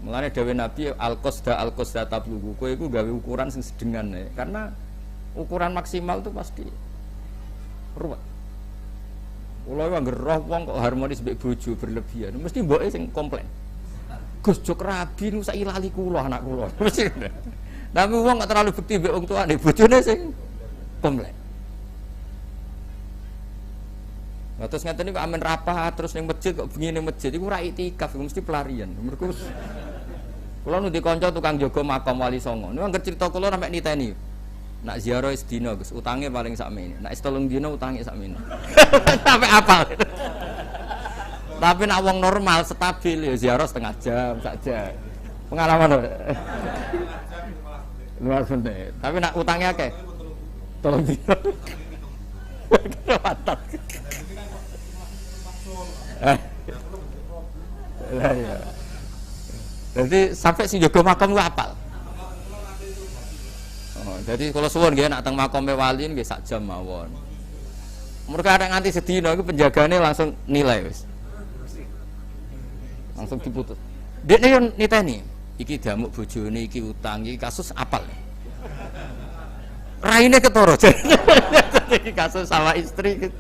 Mulane dawuh Nabi al-qasda tablugu. Kowe iku gawe ukuran sing sedengan ya. Karena ukuran maksimal itu pasti ruwet. Kula yo anggere roh wong kok harmonis mbek bojo berlebihan, mesti mboke sing komplain. Gus jok rabi nu saiki lali kula anak kula. Mesti. Tapi wong gak terlalu bukti mbek wong tuane, bojone sing komplain. Nah, terus ngeten niku amen rapat terus ning masjid kok bengi ning masjid iku ora iktikaf, mesti pelarian. Mergo kula nu dikanca tukang jaga makam Wali Songo. Niku anggere crita kula sampe niteni. Nak ziarah sedina Gus, utange paling sakmene. Nak 3 dina utange sakmene. Sampai apal. Tapi nak wong normal stabil ya ziarah setengah jam saja. Pengalaman. Luar biasa. Tapi nak utangnya akeh. 3 dina. Mantap. Lah ya. Jadi sampai si jaga makam ku apal. Oh, jadi kalau suwun nggih nak teng makame wali nggih sak jam mawon. Mereka ada nganti sedina iku penjagane langsung nilai wis. Langsung diputus. Dekne yo niteni, iki damuk bojone iki utang iki kasus apal. Raine ketara. Iki kasus sama istri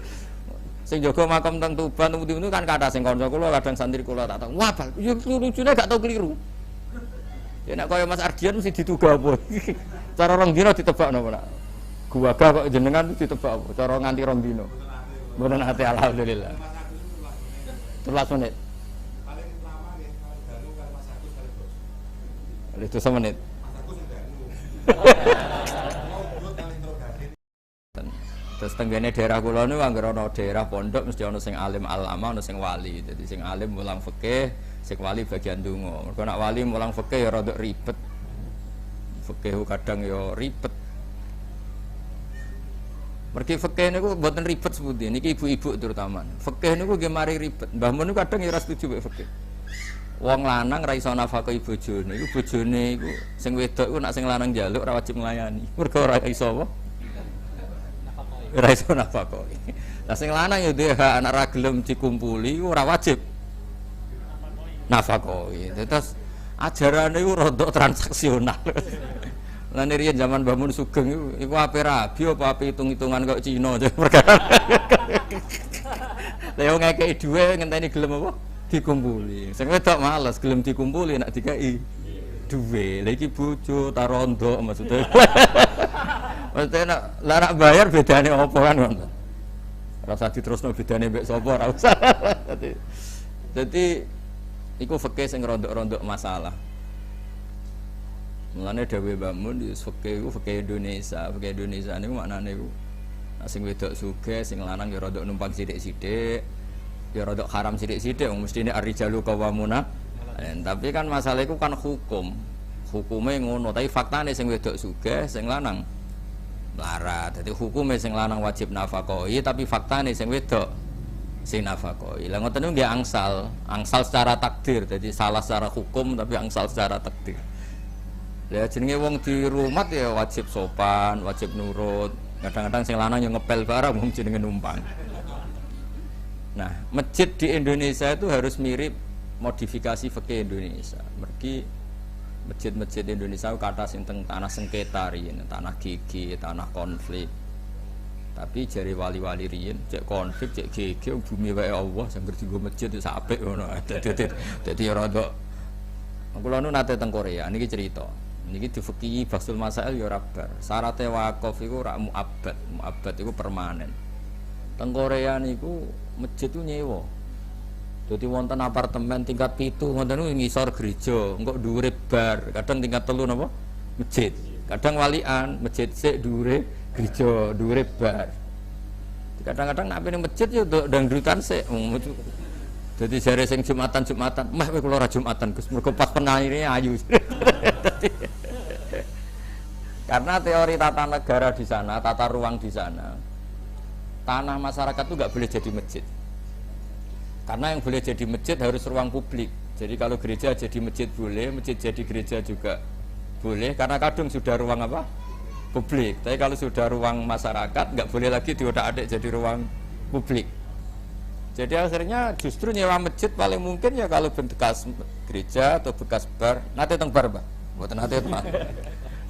sing jaga makam teng Tuban itu kan kathah sing kanca kula kadang santri kula tak tahu. Wah, bal, yo lucune gak tau keliru. Ya nek kaya Mas Ardian mesti dituga apa. Cara 2 dina ditebakno nak. Guwaga kok jenengan ditebak apa? Cara nganti 2 dina. Mboten ate alhamdulillah. 13 menit. Paling lama nggih kalau dalu karo Mas Agus kali bos. Itu 1 menit. Terus tenggene daerah kula niku anggere ana daerah pondok mesti ana sing alim alama, ana sing wali. Dadi sing alim mulang fikih, sing wali bagian donga. Mergo nek wali mulang fikih ya rada ribet. Fikih kadang ya ribet. Mergi fikih niku mboten ribet sepundi. Niki ibu-ibu terutama. Fikih niku nggih mari ribet. Mbah mun niku kadang ya ora setuju mek fikih. Wong lanang ra iso nafkahi bojone. Iku bojone iku sing wedok iku nek sing lanang njaluk ora wajib nglayani. Mergo ora iso apa? Ora iso nafkahi. Lah sing lanang ya duwe hak anak ra gelem dikumpuli iku ora wajib nafkahi. Terus ajarane iku rada transaksional. Lan riyen zaman Mbah Mun Sugeng iku ape rabi apa ape hitung-hitungan kok Cina aja perkara. Lah yo ngekeki dhuwit ngenteni gelem apa dikumpuli. Sing wedok males gelem dikumpuli nek dikeki dhuwit. Lah iki bojo ta rondo maksudnya. Maksudnya lah nak bayar bedane apa kan ngono. Ora usah diterusno bedane mbek sapa ora usah. Dadi iku fikih sing rondok-rondok masalah. Mulane dawuh Mbah Mun fikih iku fikih Indonesia. Fikih Indonesia niku maknane iku sing wedok sugih, sing lanang ya rondok numpang sithik-sithik. Ya rondok haram sithik-sithik wong mestine ar-rijalu qawwamuna. Tapi kan masalah iku kan hukum. Hukume ngono, tapi faktane sing wedok sugih, sing lanang melarat. Dadi hukume sing lanang wajib nafkahi, tapi faktane sing wedok sing nafkahi. Lah ngoten niku nggih angsal secara takdir. Jadi salah secara hukum tapi angsal secara takdir. Ya jenenge wong di rumah ya wajib sopan, wajib nurut. Kadang-kadang sing lanang yo ngepel barang wong jenenge numpang. Nah, masjid di Indonesia itu harus mirip modifikasi fikih Indonesia. Mergi masjid-masjid Indonesia kata sing teng tanah sengketa riyen, tanah gigi, tanah konflik. Tapi jari wali-wali riyen cek konflik, cek gigi bumi wae Allah sing dienggo masjid itu apik ngono. Dadi ora ndok. Kula nu nate teng Korea niki cerita. Niki difeki basul masail ya ora bar. Syaratnya wakaf iku ora muabbad. Muabbad iku permanen. Teng Korea niku masjid itu nyewa. Jadi wonten apartemen tingkat 7 wonten niku ngisor gereja, engko dhuwure bar, kadang tingkat 3 napa? Masjid. Kadang walian, masjid sik dhuwure gereja, dhuwure bar. Kadang-kadang nek ning masjid yo dangdutan sik. Jadi jare sing Jumatan, mah kowe kula ora Jumatan Gus, mergo pas penahire ayu. Karena teori tata negara di sana, tata ruang di sana, tanah masyarakat itu nggak boleh jadi masjid. Karena yang boleh jadi masjid harus ruang publik. Jadi kalau gereja jadi masjid boleh, masjid jadi gereja juga boleh. Karena kadung sudah ruang apa? Publik. Tapi kalau sudah ruang masyarakat nggak boleh lagi diodak-adik jadi ruang publik. Jadi akhirnya justru nyewa masjid paling mungkin ya kalau bekas gereja atau bekas bar. Nate teng bar, Pak. Mboten nate tenan.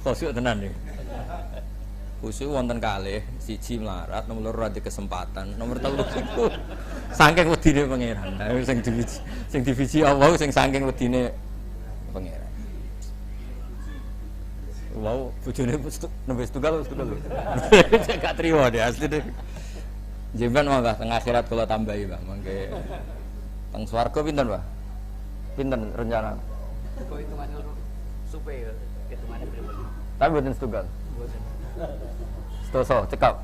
Khusyuk tenan nih. Khusyuk wonten kalih, siji melarat, nomor loro ada kesempatan, nomor 3 iku saking wedine pangeran. Sing divisi Allah sing saking wedine pangeran. Wow, bojone nembe setunggal lho. Gak trimo deh asli deh. Jemban mah Mbah, teng akhirat kula tambahi, Mbah. Mangke teng swarga pinten, Mbah? Pinten rencana? Kok hitungane supe ya, hitungane pripun? Tapi mboten setunggal. Mboten. Stoso, cekap.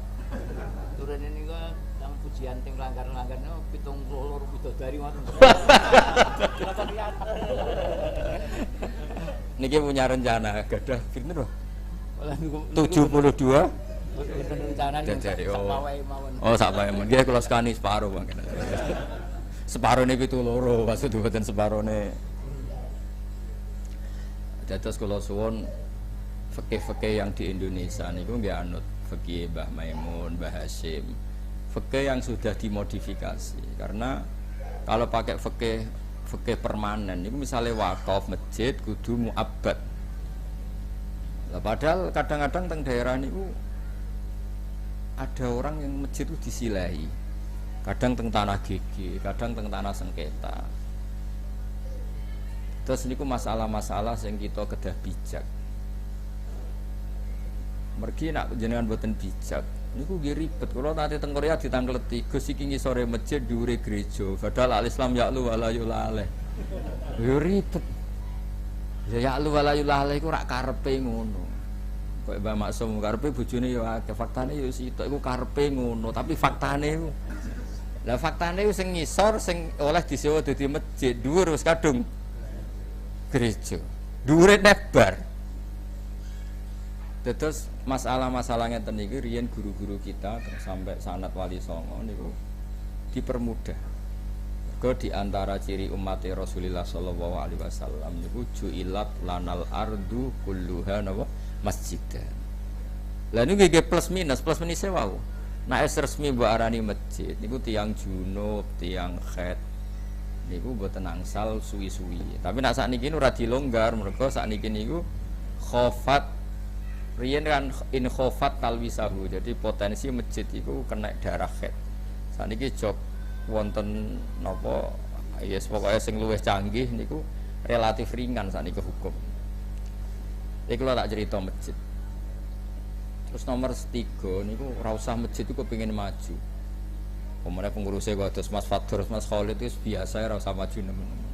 Turun ini kok tang pujian ting langgar-langgarne 72 bidodari ngoten. Niki punya rencana gadah pinten, Mbah? 72 rencana jadi wae mawon. Oh, sak wae mawon. Nggih kula sekani separo mangke. Separone 72 maksud mboten separone. Dados kula suwun fikih-fikih yang di Indonesia niku nggih anut fikih Mbah Maimun, Mbah Hasyim. Fikih yang sudah dimodifikasi karena kalau pakai fikih permanen niku misalnya wakaf masjid kudu muabbad. Lah padahal kadang-kadang teng daerah niku ada orang yang masjid itu disilahi, kadang teng tanah gigi, kadang teng tanah sengketa. Terus niku masalah-masalah yang kita kedah bijak. Mergi nak jenengan boten bijak, niku nggih ribet. Kula nate teng Korea ditangkleti, Gus iki ngisore masjid dhuwure gereja, padahal al-Islam ya'lu wa la yulaleh. Yo ribet. Ya ya'lu wa la yulaleh iku rak karepe ngono. Kok Mbah Maksum karepe bojone yo akeh, faktane yo sitok iku karepe ngono, tapi faktane iku. Lah faktane iku sing ngisor sing oleh disewa dadi masjid, dhuwur wis kadung gereja. Dhuwure nebar. Terus masalah-masalahnya ngeten iki riyen guru-guru kita sampai sanad Wali Songo niku dipermudah. Mergo di antara ciri umat Rasulullah sallallahu alaihi wasallam niku ju'ilat lanal ardu kulluha napa masjidan. Lah niku nggih plus minus wae. Nek resmi mbok arani masjid niku tiyang junub, tiyang khed niku mboten angsal suwi-suwi. Tapi nek sakniki ora dilonggar mergo sakniki niku khofat riyen kan in khofat talwisahu. Jadi potensi masjid iku kena darah khed. Sakniki jog wonten napa yes pokoke sing luwih canggih niku relatif ringan sakniki hukum. Iki kula tak cerita masjid. Terus nomor 3 niku ora usah masjid itu kepengin maju. Pemene pengurusnya kok terus Mas Fatur, Mas Khalid itu biasa ora usah maju nemen-nemen.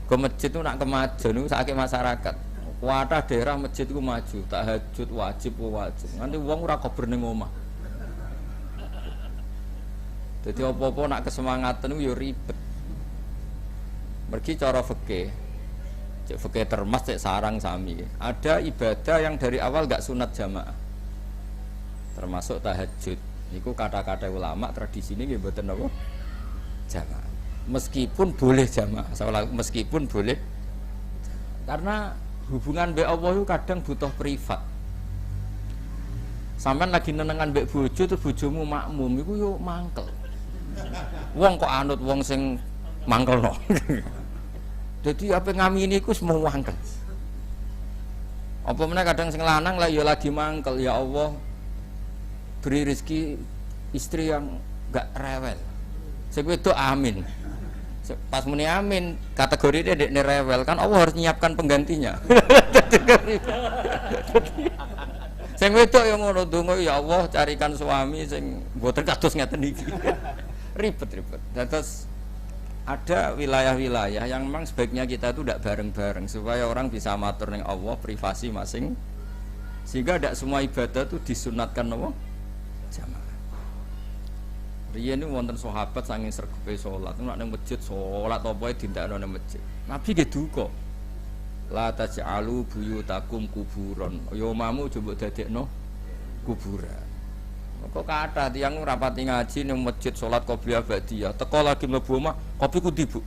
Ke masjid itu nak kemajuan niku sakake masyarakat. Kuatah daerah masjid itu maju, tahajud wajib. Nanti wong ora kober ning omah. Dadi apa-apa nak kesemangatan niku ya ribet. Mergi cara fikih cek fikih termas cek sarang sami. Ada ibadah yang dari awal gak sunat jamaah. Termasuk tahajud. Niku kata-kata ulama tradisi ini nggih mboten napa jamaah. Meskipun boleh jamaah, meskipun boleh. Karena hubungan mbek Allah itu kadang butuh privat. Sampeyan lagi nenengan mbek bojo terus bojomu makmum iku yo mangkel. Wong kok anut wong sing mangkelno. Jadi apa ngamini ku semua mangkel. Apa meneh kadang sing lanang lah ya lagi mangkel, ya Allah beri rezeki istri yang gak rewel. Sing wedok amin. Pas muni amin, kategori dia dekne rewel kan Allah harus nyiapkan penggantinya. Sing wedok yang ngono donga ya Allah carikan suami sing mboten kados ngeten iki. Ribet-ribet. Terus ada wilayah-wilayah yang memang sebaiknya kita itu tidak bareng-bareng supaya orang bisa matur ning Allah privasi masing sehingga tidak semua ibadah itu disunatkan apa? Jamaah. Riyen niku wonten sahabat saking sregepe salat, nek nang masjid salat apa dindakno nang masjid. Nabi nggih duka. La taj'alu buyutakum kuburon. Ya omamu coba dadekno kuburan. Kok kathah tiyang rapati ngaji ning masjid salat qobliyah ba'diyah. Teko lagi mlebu omah, kopi ku ndi, Bu?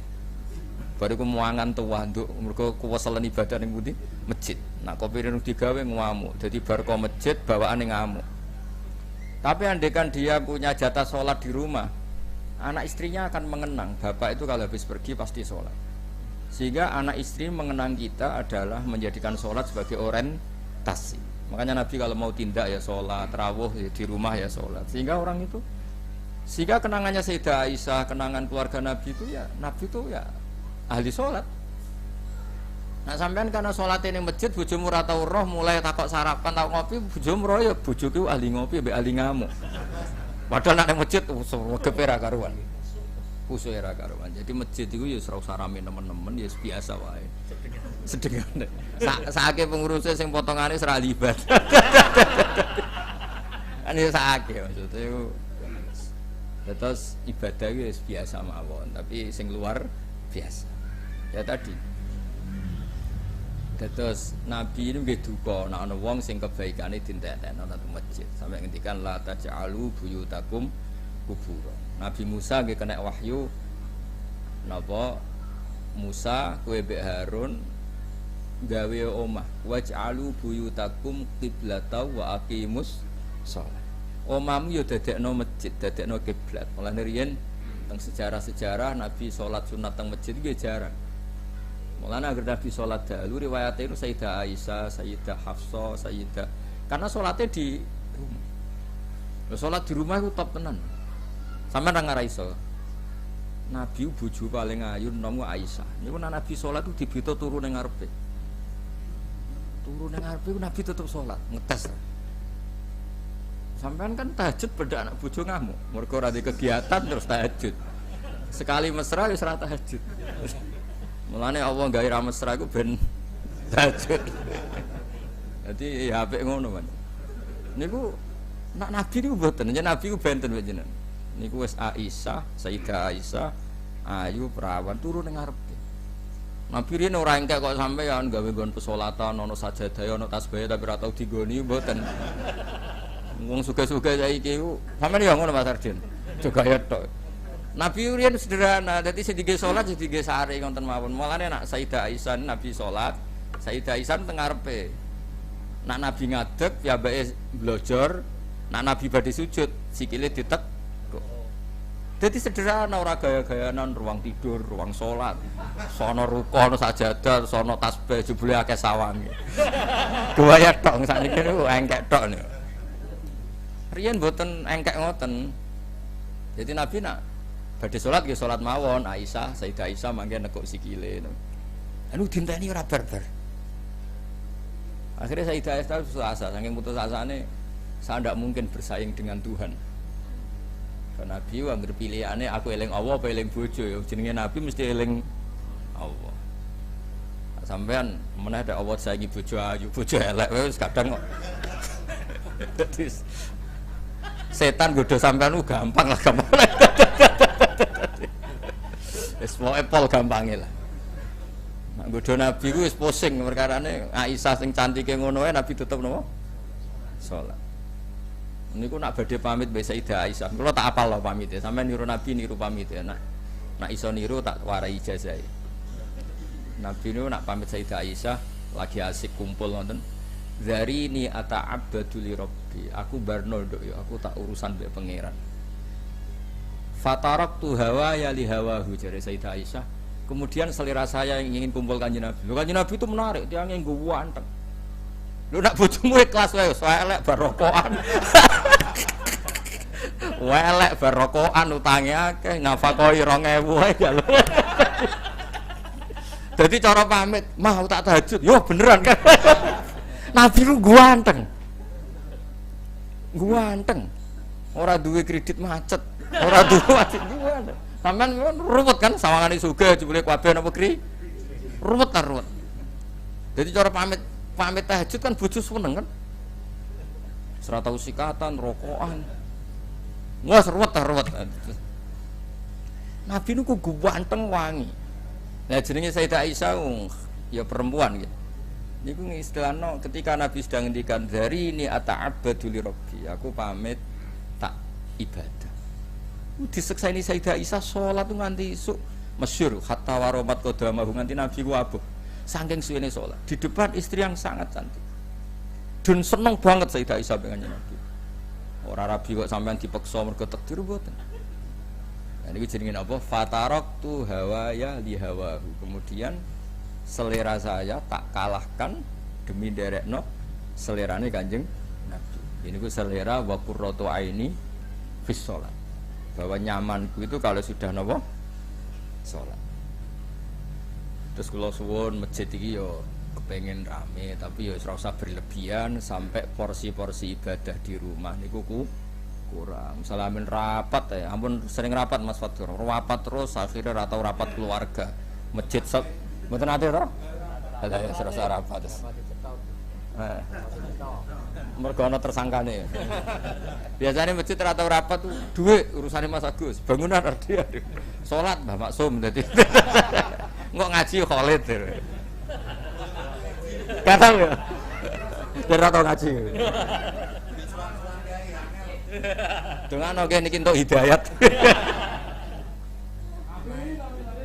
Bariku muangan tuwa nduk mergo kuweselen ibadah ning pundi? Masjid. Nak kopi rene digawe ngamuk. Dadi bar ko masjid bawaane ngamuk. Tapi andekan dia punya jatah sholat di rumah, anak istrinya akan mengenang. Bapak itu kalau habis pergi pasti sholat. Sehingga anak istri mengenang kita adalah menjadikan sholat sebagai orientasi. Makanya Nabi kalau mau tindak ya sholat, rawuh ya di rumah ya sholat. Sehingga kenangannya Sayyidah Aisyah, kenangan keluarga Nabi itu ya ahli sholat. Nah sampean karena sholat ini masjid, bojomu ora tau roh, mulai takok sarapan, takok ngopi, bojomu roh ya bojoku ahli ngopi, mbek ahli ngamuk. Padahal nek masjid wegepe ra karuan. Kusuk ra karuan. Jadi masjid itu ya ora usah rame nemen-nemen, ya biasa wae. Sedengane. Saake pengurusnya sing potongane ora libat. Kan ya saake maksudnya itu. Terus ibadah itu biasa mawon, tapi sing luar biasa. Ya tadi. Terus Nabi ini nggih duka nek ana wong sing kebaikane dintekno nang masjid. Sampai ngendikan la taj'alu buyutakum kubura. Nabi Musa nggih kena wahyu napa Musa kowe mbek Harun gawe omah waj'alu buyutakum qiblatan wa aqimus shalah. Omahmu yo dadekno masjid, dadekno kiblat. Mulane riyen teng sejarah-sejarah Nabi salat sunat teng masjid nggih jarang. Mulane agar Nabi sholat dahulu riwayatnya itu Sayyidah Aisyah, Sayyidah Hafsah, karena sholatnya di rumah. Sholat di rumah itu top tenan. Sampai nang ngara iso. Nabi bojo paling ayu nomu Aisyah. Niku Nabi sholat itu dibito turu ning ngarepe. Turu ning ngarepe Nabi tetep sholat, ngetes. Sampean kan tahajud beda anak bojo ngamuk. Mergo ora ada kegiatan terus tahajud. Sekali mesra wis ora tahajud. Mulane Allah gawe ra mesra iku ben tahajud. Dadi ya apik ngono, Mas. Niku nak Nabi niku mboten, yen Nabi ku benten jenengan. Niku wis Aisyah, Sayyidah Aisyah, ayu perawan turu ning ngarepe. Nabi riyen ora engkek kok sampeyan gawe nggon pesolatan ana sajadah ana tasbih tapi ora tau digoni mboten. Wong suga-suga saiki ku sampeyan ya ngono Mas Ardin. Juga ya tok. Nabi riyen sederhana, dadi sing dige salat sing dige sare wonten mawon. Mulane nek Sayyidah Aisyah Nabi salat, Sayyidah Aisyah teng ngarepe. Nek Nabi ngadeg piyambake blojor, nek Nabi badhe sujud sikile ditek. Dadi sederhana ora gaya-gayanan ruang tidur, ruang salat. Sono ruko, ono sajadah, sono tasbih jebule akeh sawange. Gaya tok sakniki niku engkek tok niku. Riyen mboten engkek ngoten. Jadi Nabi nak badhe salat nggih salat mawon, Aisyah, Sayyidah Aisyah mangke nekuk sikile. Anu dinteni ora barbar. Akhirnya Sayyidah Aisyah putus asa, saking putus asane saya ndak mungkin bersaing dengan Tuhan. Karena Nabi anggere pilihane aku eling Allah apa eling bojo ya jenenge Nabi mesti eling Allah. Sampean meneh ada Allah saingi bojo ayu, bojo elek wis kadang kok. Setan godho sampean gampang lah gampang. Wis pokoke pol gampange lah. Nek godho Nabi ku wis pusing perkarane Aisyah sing cantike ngono ae Nabi tetep napa? Salat. Niku nak badhe pamit mbek Sayyidah Aisyah. Kula tak apal lho pamit ya. Sampeyan niru Nabi niru pamit ya. Nak iso niru tak warai ijazah. Nabi niku nak pamit Sayyidah Aisyah lagi asik kumpul wonten. Zarini ata'abbadu li rabbi. Aku barno nduk ya, aku tak urusan mbek pangeran. Fataraktu hawa ya li hawahu jare Sayyidah Aisyah. Kemudian selera saya yang ingin kumpul Kanjeng Nabi. Kanjeng Nabi itu menarik, dia nganggo ganteng. Lu nak bojomu ikhlas wae, elek barokokan. Welek barokokan utange akeh, nafakoi 2000 wae ya lho. Dadi cara pamit, "Mah tak tahajud." Yo beneran kan. Nabi lu ganteng. Ganteng. Ora duwe kredit macet, ora duwe macet ganteng. Sampeyan ruwet kan sawangane sugih jebule kabeh napa kri? Ruwet ta ruwet. Dadi cara pamit tahajud kan bojo seneng kan. Ora tau sikatan, rokokan. Wes ruwet ta ruwet. Nabi niku ganteng wangi. Nah jenenge Sayyidah Aisyah ya perempuan gitu. Niku istilahno ketika Nabi sedang ngendikan dari ini ata'abbadu li rabbi, aku pamit tak ibadah. Disekseni Sayyidah Aisyah salat nganti isuk masyhur hatta waromat qadamahu nganti Nabi ku abuh. Saking suwene salat di depan istri yang sangat cantik. Dan seneng banget Sayyidah Aisyah dengan Nabi. Ora rabi kok sampean dipaksa mergo takdir mboten. Nah, ini jenenge apa? Fataraqtu hawaya li hawahu. Kemudian selera saya tak kalahkan demi derekno selerane Kanjeng Nabi. Ini ku selera wa qurratu aini fis shalat. Bahwa nyamanku itu kalau sudah napa? Salat. Terus kula suwun masjid iki yo kepengen rame tapi ya ora usah berlebihan sampai porsi-porsi ibadah di rumah niku kurang. Salamin rapat ya, ampun sering rapat Mas Fatur. Rapat terus akhirnya ora tau rapat keluarga. Masjid mboten ate to? Lah ya serasa rapat terus. Mergo ana tersangkane. Biasanya masjid ora tau rapat tuh dhuwit urusane Mas Agus. Bangunan dia. Salat Mbah Maksum dadi. Engko ngaji Khalid. Kata ya. Ora tau ngaji. Dengan oke niki entuk hidayat.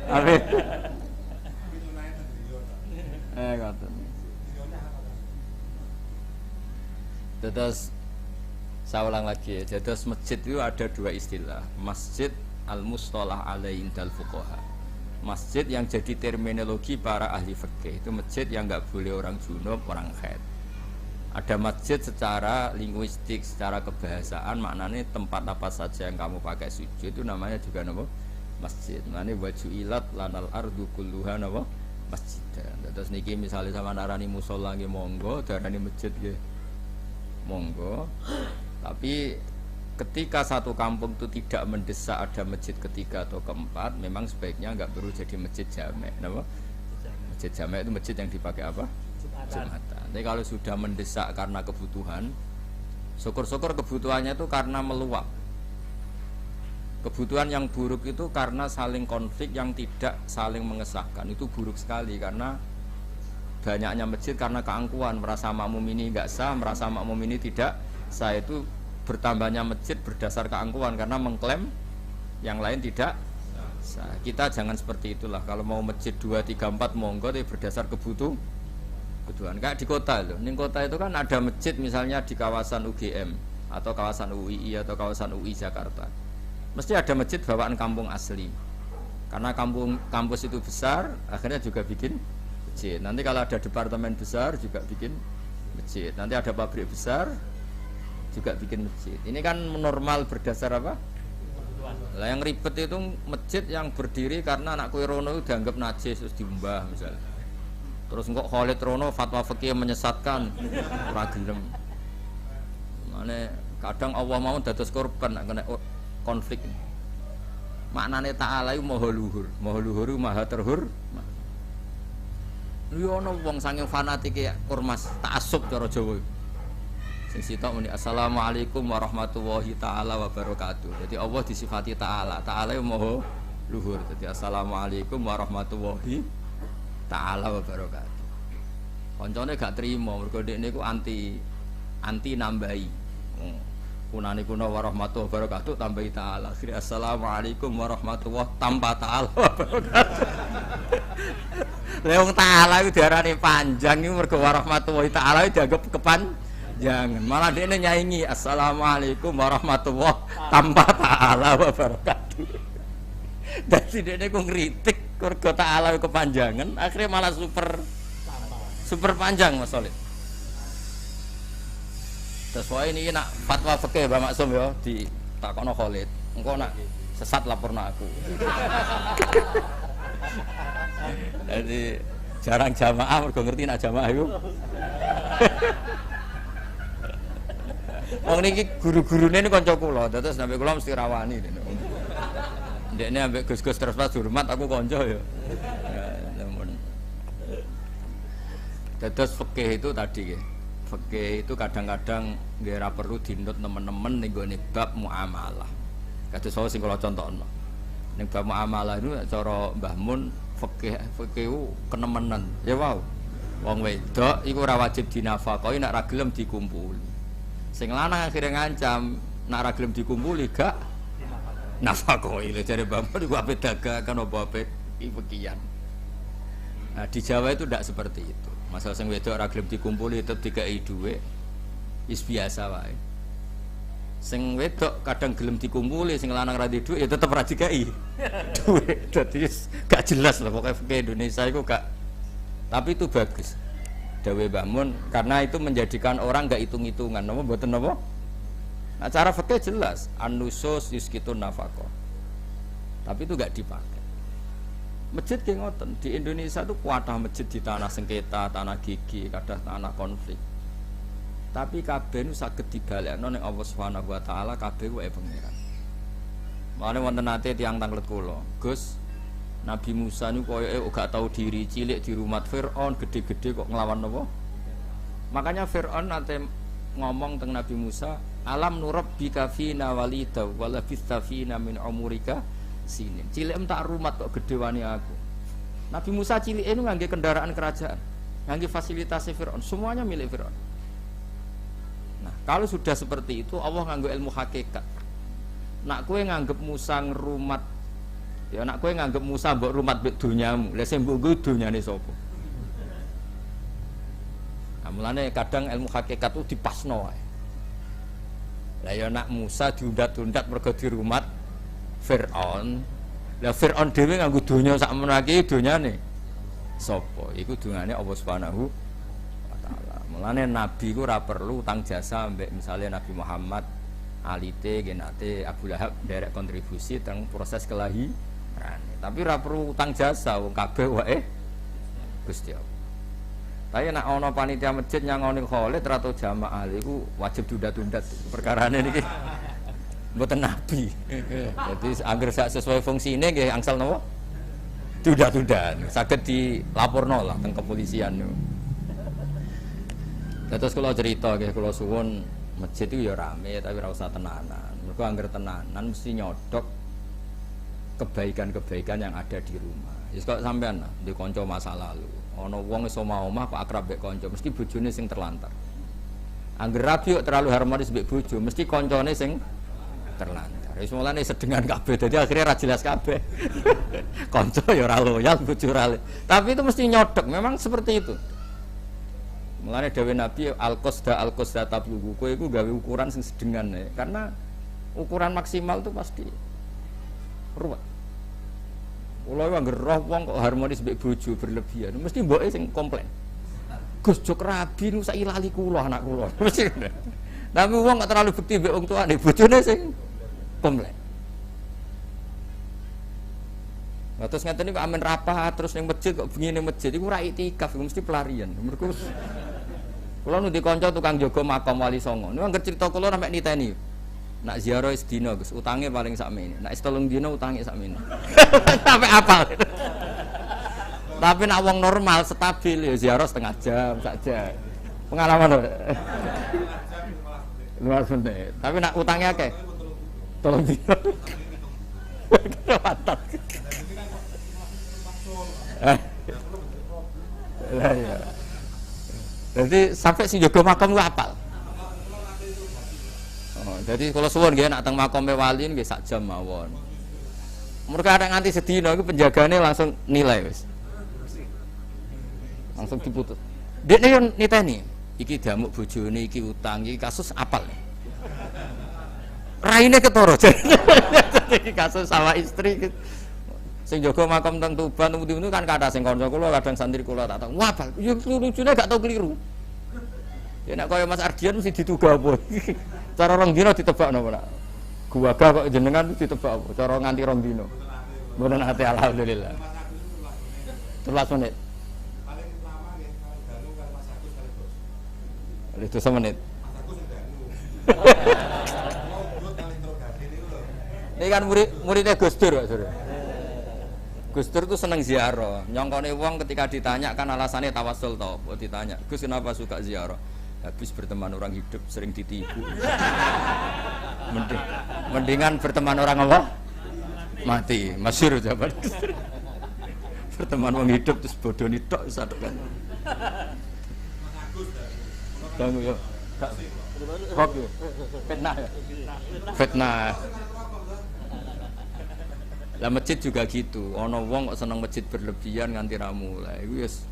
Amin. Ngoten. Terus saya ulang lagi ya. Terus masjid itu ada dua istilah. Masjid al-mustalah alaihi indal fuqaha. Masjid yang jadi terminologi para ahli fikih itu masjid yang enggak boleh orang junub, orang haid. Ada masjid secara linguistik, secara kebahasaan maknanya tempat apa saja yang kamu pakai sujud itu namanya juga nama masjid. Maknanya wajuilat lanal ardu kulluha nama masjid. Terus niki misalnya sama narani musola nggih monggo, darani masjid nggih monggo. Tapi ketika satu kampung itu tidak mendesak ada masjid ketiga atau keempat, memang sebaiknya enggak perlu jadi masjid jamek. Nama masjid jamek itu masjid yang dipakai apa? Jumatan. Tapi kalau sudah mendesak karena kebutuhan, syukur-syukur kebutuhannya itu karena meluap. Kebutuhan yang buruk itu karena saling konflik yang tidak saling mengesahkan. Itu buruk sekali karena banyaknya masjid karena keangkuhan, merasa makmum ini enggak sah, merasa makmum ini tidak sah. Itu bertambahnya masjid berdasar keangkuhan karena mengklaim yang lain tidak sah. Kita jangan seperti itulah. Kalau mau masjid 2, 3, 4 monggo tapi berdasar kebutuhan. Kayak di kota loh. Di kota itu kan ada masjid misalnya di kawasan UGM atau kawasan UII atau kawasan UI Jakarta. Mesti ada masjid bawaan kampung asli. Karena kampus itu besar, akhirnya juga bikin masjid. Nanti kalau ada departemen besar juga bikin masjid. Nanti ada pabrik besar juga bikin masjid. Ini kan normal berdasar apa? Lah yang ribet itu masjid yang berdiri karena anak kue rono itu dianggap najis terus diumbah misalnya. Terus engkau Khalid Rono fatwa fikih menyesatkan ora gelem. Mane kadang Allah mau dados korban nek kena konflik. Maknane ta'ala iku maha luhur. Maha luhur maha terhur. Yo ono wong saking fanatike ormas ta'assub cara Jawa. Sing sitok muni assalamualaikum warahmatullahi taala wabarakatuh. Jadi Allah disifati ta'ala. Ta'ala iku maha luhur. Jadi assalamualaikum warahmatullahi ta'ala wa barakatuh. Koncone gak trimo mergo dekne ku anti nambahi. Kunane kuna warahmatullahi wabarakatuh tambahi ta'ala. Akhire assalamualaikum warahmatullahi tanpa ta'ala wa barakatuh. Lah wong ta'ala iku diarani panjang iku mergo warahmatullahi ta'ala dianggap kepanjangan. Malah dekne nyaingi assalamualaikum warahmatullahi tanpa ta'ala wa barakatuh. Dadi dekne ku ngritik mergo ta'ala kepanjangan, akhirnya malah super panjang Mas Solid. Terus wae ini nak fatwa fikih Mbak Maksum ya ditakokno Khalid. Engko nak sesat laporno aku. Jadi jarang jamaah mergo ngerti nak jamaah iku. Wong niki guru-gurune ini kanca kula, terus sampe kula mesti rawani. Ndekne ambek Gus-gus terus pas hormat aku kanca ya. Ya namun. Terus fikih itu tadi ya. Fikih itu kadang-kadang nggih ora perlu dinut temen-temen ning gone bab muamalah. Kados sing kula contohno. Ning bab muamalah itu cara Mbah Mun fikih kenemenan. Ya wow. Wong wedok iku ora wajib dinafkahi nek ra gelem dikumpuli. Sing lanang akhire ngancam nek ra gelem dikumpuli gak nafkahi. Lha jare Mbah Mun iku ape dagangan apa ape ifikian. Nah di Jawa itu tidak seperti itu. Masalah sing wedok ora gelem dikumpuli tetep dikai dhuwit. Wis biasa wae. Sing wedok kadang gelem dikumpuli, sing lanang ra duwe ya tetep ra dikai. Duwe. Dadi gak jelas lah pokoknya fikih Indonesia itu gak. Tapi itu bagus. Dawe Mbah Mun karena itu menjadikan orang gak hitung-hitungan. Napa mboten napa? Nah, cara fikih jelas, an-nusus yuskitun nafaqah. Tapi itu gak dipakai. Masjid ki ngoten, di Indonesia itu kuatah masjid di tanah sengketa, tanah gigi, kadang tanah konflik. Tapi kabeh nu saged dibalekno ning Allah Subhanahu wa taala kabeh wae pangeran. Mane wonten nate tiyang tanglet kula, Gus, Nabi Musa niku koyoke gak tahu diri, cilik di rumah Firaun, gede-gede kok nglawan napa? Makanya Firaun nate ngomong teng Nabi Musa, "Alam nurabbika fina walida wa labista fina min umurika sinin." Cilik tak rumat kok gede wani aku. Nabi Musa cilike niku ngangge kendaraan kerajaan, ngangge fasilitas Firaun, semuanya milik Firaun. Nah, kalau sudah seperti itu Allah nganggo ilmu hakikat. Nak kowe nganggep Musa ngrumat, ya nak kowe nganggep Musa mbok rumat mbek donyamu, lha sing mbok nggo donyane sapa? Nah, mulane kadang ilmu hakikat itu dipasno wae. Lah ya nak Musa diundat-undat mergo dirumat Firaun. Lah Firaun dhewe nganggo donya sak menake donyane sapa? Iku dongane Allah Subhanahu wa taala. Mulane nabi ku ora perlu utang jasa mbek misale Nabi Muhammad alite genate Abu Lahab nderek kontribusi teng proses kelahiran. Tapi ora perlu utang jasa wong kabeh wae Gusti Allah. Tapi nek ana panitia masjid nyangoni kholid atau jamaah iku wajib tundat-tundat perkarane niki. Mboten nabi. Jadi angger sesuai fungsine nggih angsal napa? Tundat-tundat. Saged dilaporno lah teng kepolisian niku. Terus kula cerita nggih kula suwun masjid itu ya rame tapi ora usah tenanan. Mergo angger tenanan mesti nyodok kebaikan-kebaikan yang ada di rumah. Wis kok sampean di kanca masa lalu. Ana wong iso omah kok akrab mbek kanca, mesti bojone sing terlantar. Angger rabi terlalu harmonis mbek bojo, mesti kancane sing terlantar. Wis mulane sedengan kabeh, dadi akhirnya ra jelas kabeh. Kanca ya ora loyal, bojo ora. Tapi itu mesti nyodok, memang seperti itu. Mulane dawuh Nabi al-qasda tablugu, kowe iku gawe ukuran sing sedengan ya. Karena ukuran maksimal itu pasti ruwet. Kula anggere roh wong kok harmonis mbek bojo berlebihan, mesti mboke sing komplain. Gus jok rabi nu saiki lali kula anak kula. Mesti. Tapi wong kok terlalu bekti mbek wong tuane, bojone sing komplain. Nah, terus ngeten niku amen rapat terus ning masjid kok bengi ning masjid iku ora iktikaf, mesti pelarian. Mergo kula nu di kanca tukang jaga makam Wali Songo. Niku anggere crita kula sampe niteni. Nak ziarah sedina Gus, utange paling sakmene. Nak 3 dina utange sakmene. Sampai apal. Tapi nak wong normal stabil ya ziarah setengah jam saja. Pengalaman lho. Luar menit. Tapi nak utangnya akeh. 3 dina. Mantap. Lah ya. Jadi sampai si jaga makam ku apal. Jadi kalau suwon nggih nak teng makame wali nggih sak jam mawon. Mereka ada nganti sedina iku penjagane langsung nilai wis. Langsung diputus. Dekne yo niteni, iki damuk bojone iki utang iki kasus apal. Raine ketara. Iki kasus sama istri sing jaga makam teng Tuban itu kan kathah sing kanca kula kadang santri kula tak tahu. Wah, yo lucune gak tau keliru. Ya nek kaya Mas Ardian mesti dituga apa. Cara 2 dina ditebakno ora. Guwaga kok jenengan ditebak apa? Cara nganti 2 dina. Mboten ate alhamdulillah. 13 menit. Paling lama nggih kalau dalu karo Mas Agus kali bos. Itu 1 menit. Mas Agus sing dalu. Ini kan muridnya Gus Dur, Pak Sur. Gus Dur itu seneng ziarah. Nyongkone wong ketika ditanya kan alasannya tawasul tau. Ditanya, Gus kenapa suka ziarah? Habis berteman orang hidup sering ditipu. Mendingan berteman orang apa? Mati. Masyhur jawaban. Berteman orang hidup terus bodoh tok satu kan. Tanggu yo. Kok yo. Fitnah ya. Fitnah. Lah masjid juga gitu. Ana wong kok seneng masjid berlebihan nganti ra mulai. Iku wis.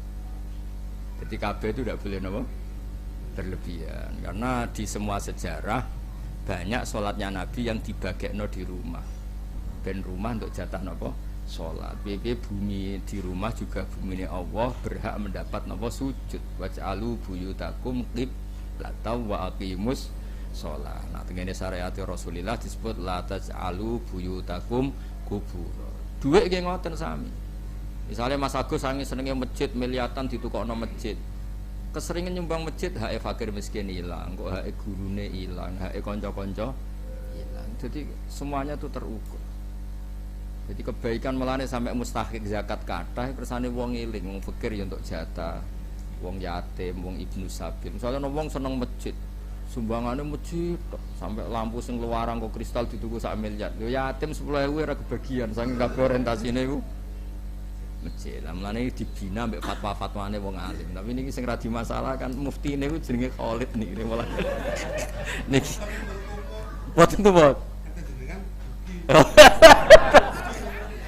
Jadi kabeh itu tidak boleh napa? Berlebihan. Karena di semua sejarah banyak sholatnya Nabi yang dibagekno di rumah. Ben rumah untuk jatah nopo sholat. Piye bumi di rumah juga bumi ini Allah berhak mendapat nopo sujud. Waj'alu buyutakum qiblatan wa aqimus sholat. Nah, tengene syariat Rasulullah disebut la taj'alu buyutakum kubur. Duit nggih ngoten sami. Misalnya Mas Agus sange senenge masjid miliatan ditukokno masjid. Keseringan nyumbang masjid hak fakir miskin hilang, kok hak gurune hilang, hak kanca-kanca hilang. Jadi semuanya itu terukur. Jadi kebaikan melane sampai mustahik zakat kathah kersane wong eling, wong fakir ya untuk jatah, wong yatim, wong ibnu sabil. Misalnya wong seneng masjid, sumbangane masjid sampai lampu sing luarang kok kristal dituku 1 miliar. Yo yatim 10.000 ora kebagian saking kabeh orientasine iku masjid. Lah mlane dibina mbek fatwa-fatwane wong alim. Tapi niki sing ra di masalah kan muftine iku jenenge Khalid niki malah. Niki. Boten to, Bos.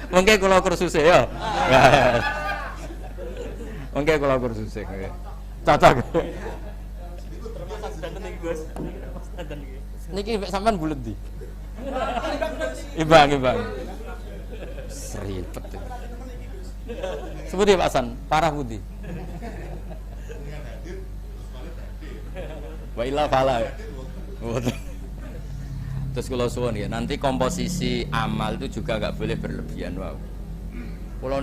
Mengke kula kursuse ya. Mengke kula kursuse. Cocok. Niki sampean bulet di. Ibang. Seripet. Sebuti Pak San, parah budi. Wa illa fala. Terus kalau suwun ya, nanti komposisi amal itu juga enggak boleh berlebihan, wow. Kalau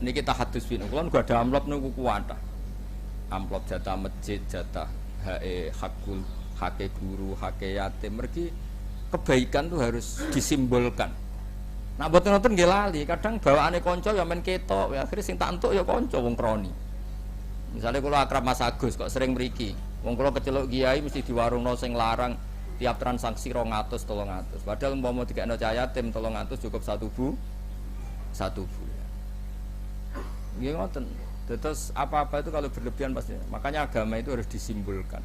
niki tahadus bin, kalau enggak ada amplop niku kuwatah. Amplop jatah masjid, jatah hakul, hake guru, hake yatim, mergi kebaikan tuh harus disimbolkan. Nah boten-boten nggih lali, kadang bawaane kanca ya men ketok, ya akhire sing tak entuk ya kanca wong kroni. Misale kula akrab Mas Agus kok sering mriki, wong kula keceluk kiai mesti diwarungno sing larang tiap transaksi 200 300. Padahal umpama dikekno cah yatim 300 cukup satu bu. Nggih ngoten. Terus apa-apa itu kalau berlebihan pasti. Makanya agama itu harus disimbolkan.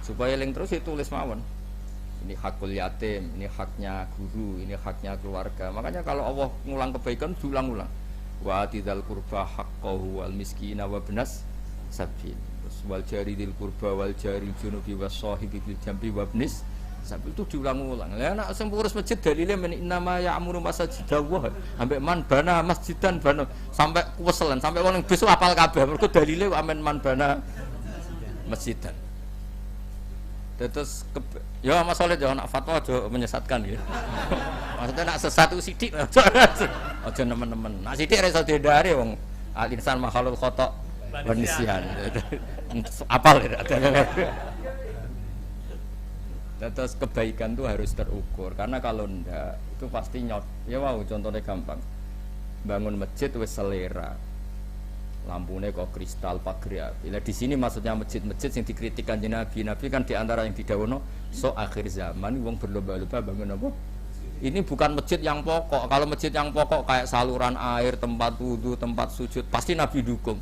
Supaya eling terus ditulis mawon. Ini hakul yatim, ini haknya guru, ini haknya keluarga. Makanya kalau Allah ngulang kebaikan diulang-ulang. Wa atidzal qurba haqqahu wal miskina wa ibnas sabil. Terus wal jari dzil qurba wal jari junubi was sahibi bil jambi wa ibnis sabil itu diulang-ulang. Lah nek sing pengurus masjid dalile men innama ya'muru masajidallah. Ambek man bana masjidan bana sampai kuweselen, sampai wong besok apal kabeh. Mergo dalile amen man bana masjidan. Terus ya Mas Solid ya nak fatwa aja menyesatkan ya. Maksudnya nak sesat itu sidik aja nemen-nemen. Nak sidik ra iso dihindari wong al-insan makhluk khata wa nisyan. Apal ya. Terus kebaikan itu harus terukur karena kalau ndak itu pasti nyot. Ya wow contohnya gampang. Bangun masjid wis selera. Lampunya kok kristal pagar api. Lah di sini maksudnya masjid-masjid yang dikritik Kanjeng Nabi. Nabi kan diantara yang didawono so akhir zaman wong berlomba-lomba bangun apa? Ini bukan masjid yang pokok. Kalau masjid yang pokok kayak saluran air, tempat wudu, tempat sujud, pasti Nabi dukung.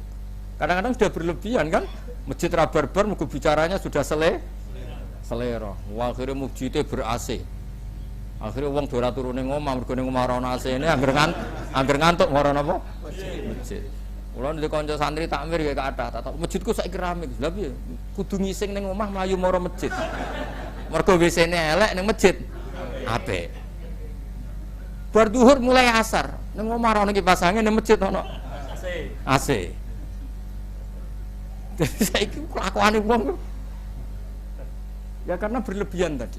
Kadang-kadang sudah berlebihan kan? Masjid rabar-bar mugo bicaranya sudah selera. Wah akhirnya mujite ber-AC. Akhirnya wong ora turune ngomah mergo ning omah ora ana AC-ne angger ngantuk ora apa? Masjid. Kulo ndek kanca santri takmir ya kathah, tak masjidku saiki rame. Lha piye? Kudu ngising ning omah mlayu mara masjid. Mergo WC-ne elek ning masjid. Apik. Bar zuhur mulai asar, ning omah ora ono kipas angin ning masjid ono AC. Jadi saiki kelakuane wong ya karena berlebihan tadi.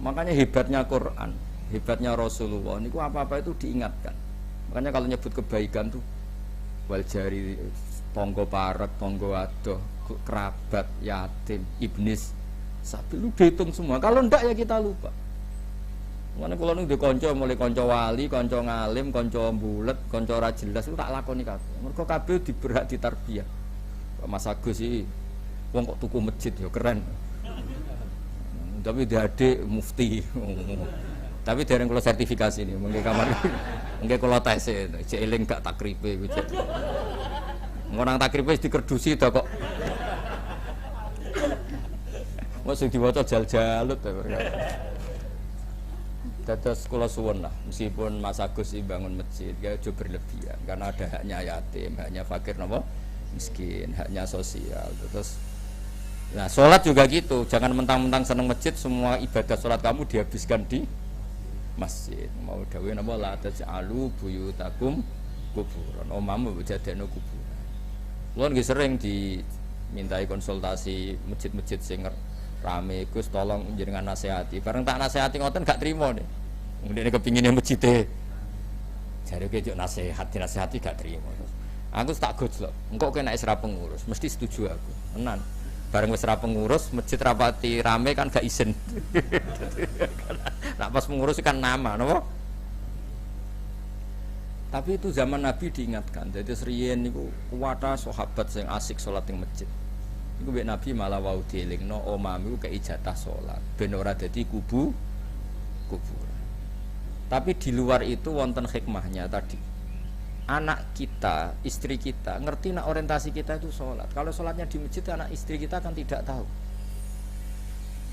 Makanya hebatnya Quran, hebatnya Rasulullah niku apa-apa itu diingatkan. Makanya kalau nyebut kebaikan tuh wal jari tonggo parek, tonggo adoh, kerabat, yatim, ibnis, sapi lu dihitung semua. Kalau ndak ya kita lupa. Makanya kalau nu dikonco mulai konco wali, konco ngalim, konco bulet, konco ora jelas itu tak lakoni kabeh. Mergo kabeh diberhak ditarbiyah. Mas Agus iki wong kok tuku masjid ya keren. Tapi dia adik mufti. Tapi dereng kula sertifikasi ini, mengke kamar. Mengke kula tes e, cek eling gak takripe iku cek. Ngonang takripe wis dikerdusi to kok. Wong sing diwaca jal-jalut to. Dados kula suwun lah, meskipun Mas Agus bangun masjid ya aja berlebihan karena ada haknya yatim, haknya fakir napa? Miskin, haknya sosial. Terus Nah, sholat juga gitu. Jangan mentang-mentang seneng masjid, semua ibadah sholat kamu dihabiskan di masjid. Mau dawuh napa la taj'alu buyutakum kuburan. Omamu jadekno kuburan. Kulo nggih sering dimintai konsultasi masjid-masjid sing rame, Gus tolong jenengan nasihati. Bareng tak nasihati ngoten gak trimo nih. Kemudian kepingine masjid jare ke nasihat, dinasihati gak trimo. Aku tak gojlok. Engko kena isra pengurus, mesti setuju aku. Tenan. Bareng wis ra pengurus, masjid rapati rame kan gak izin. Nah pas pengurus kan nama, napa? Tapi itu zaman Nabi diingatkan. Jadi seriyen niku kuwata sahabat sing asik salat ning masjid. Iku mek Nabi malah wau dielingno omahmu kei jatah salat ben ora dadi kuburan. Tapi di luar itu wonten hikmahnya tadi. Anak kita, istri kita ngerti nak orientasi kita itu sholat. Kalau sholatnya di masjid, anak istri kita kan tidak tahu.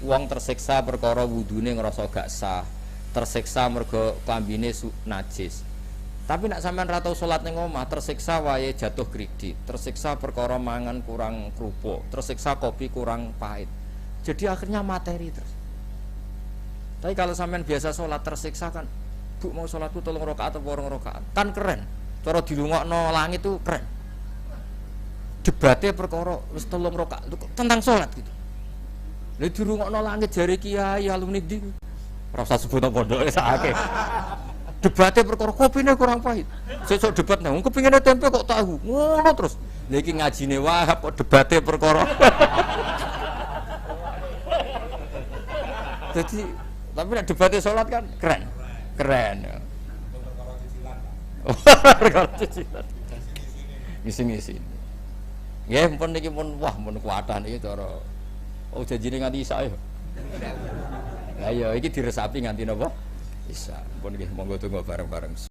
Wong tersiksa perkara wudune ngrasa gak sah, tersiksa mergo klambine najis. Tapi nak sampean ra tau sholat ning omah, tersiksa wae jatuh kredit, tersiksa perkara mangan kurang krupuk, tersiksa kopi kurang pahit. Jadi akhirnya materi terus. Tapi kalau sampean biasa sholat tersiksa kan, Bu mau sholatku 3 rakaat atau 2 rakaat, kan keren. Cara dilungokno langit itu keren. Debatnya perkara wis 3 rakaat tentang sholat gitu. Lha dirungokno langit jare kiai alumni ndi. Ora usah sebut pondoke sakake. Debatnya perkara kopine kurang pahit. Sesuk debat nang kepingine tempe kok tahu. Ngono terus. Lha iki ngajine Wahab kok debatnya perkara. Jadi tapi nek debatnya sholat kan keren. Keren. Ngisi-ngisi. Nggih, mpun niki pun wah mun kuwatan iki cara janjine nganti isa ya. Lah iya iki diresapi nganti napa? Isa. Mpun nggih monggo tunggu bareng-bareng.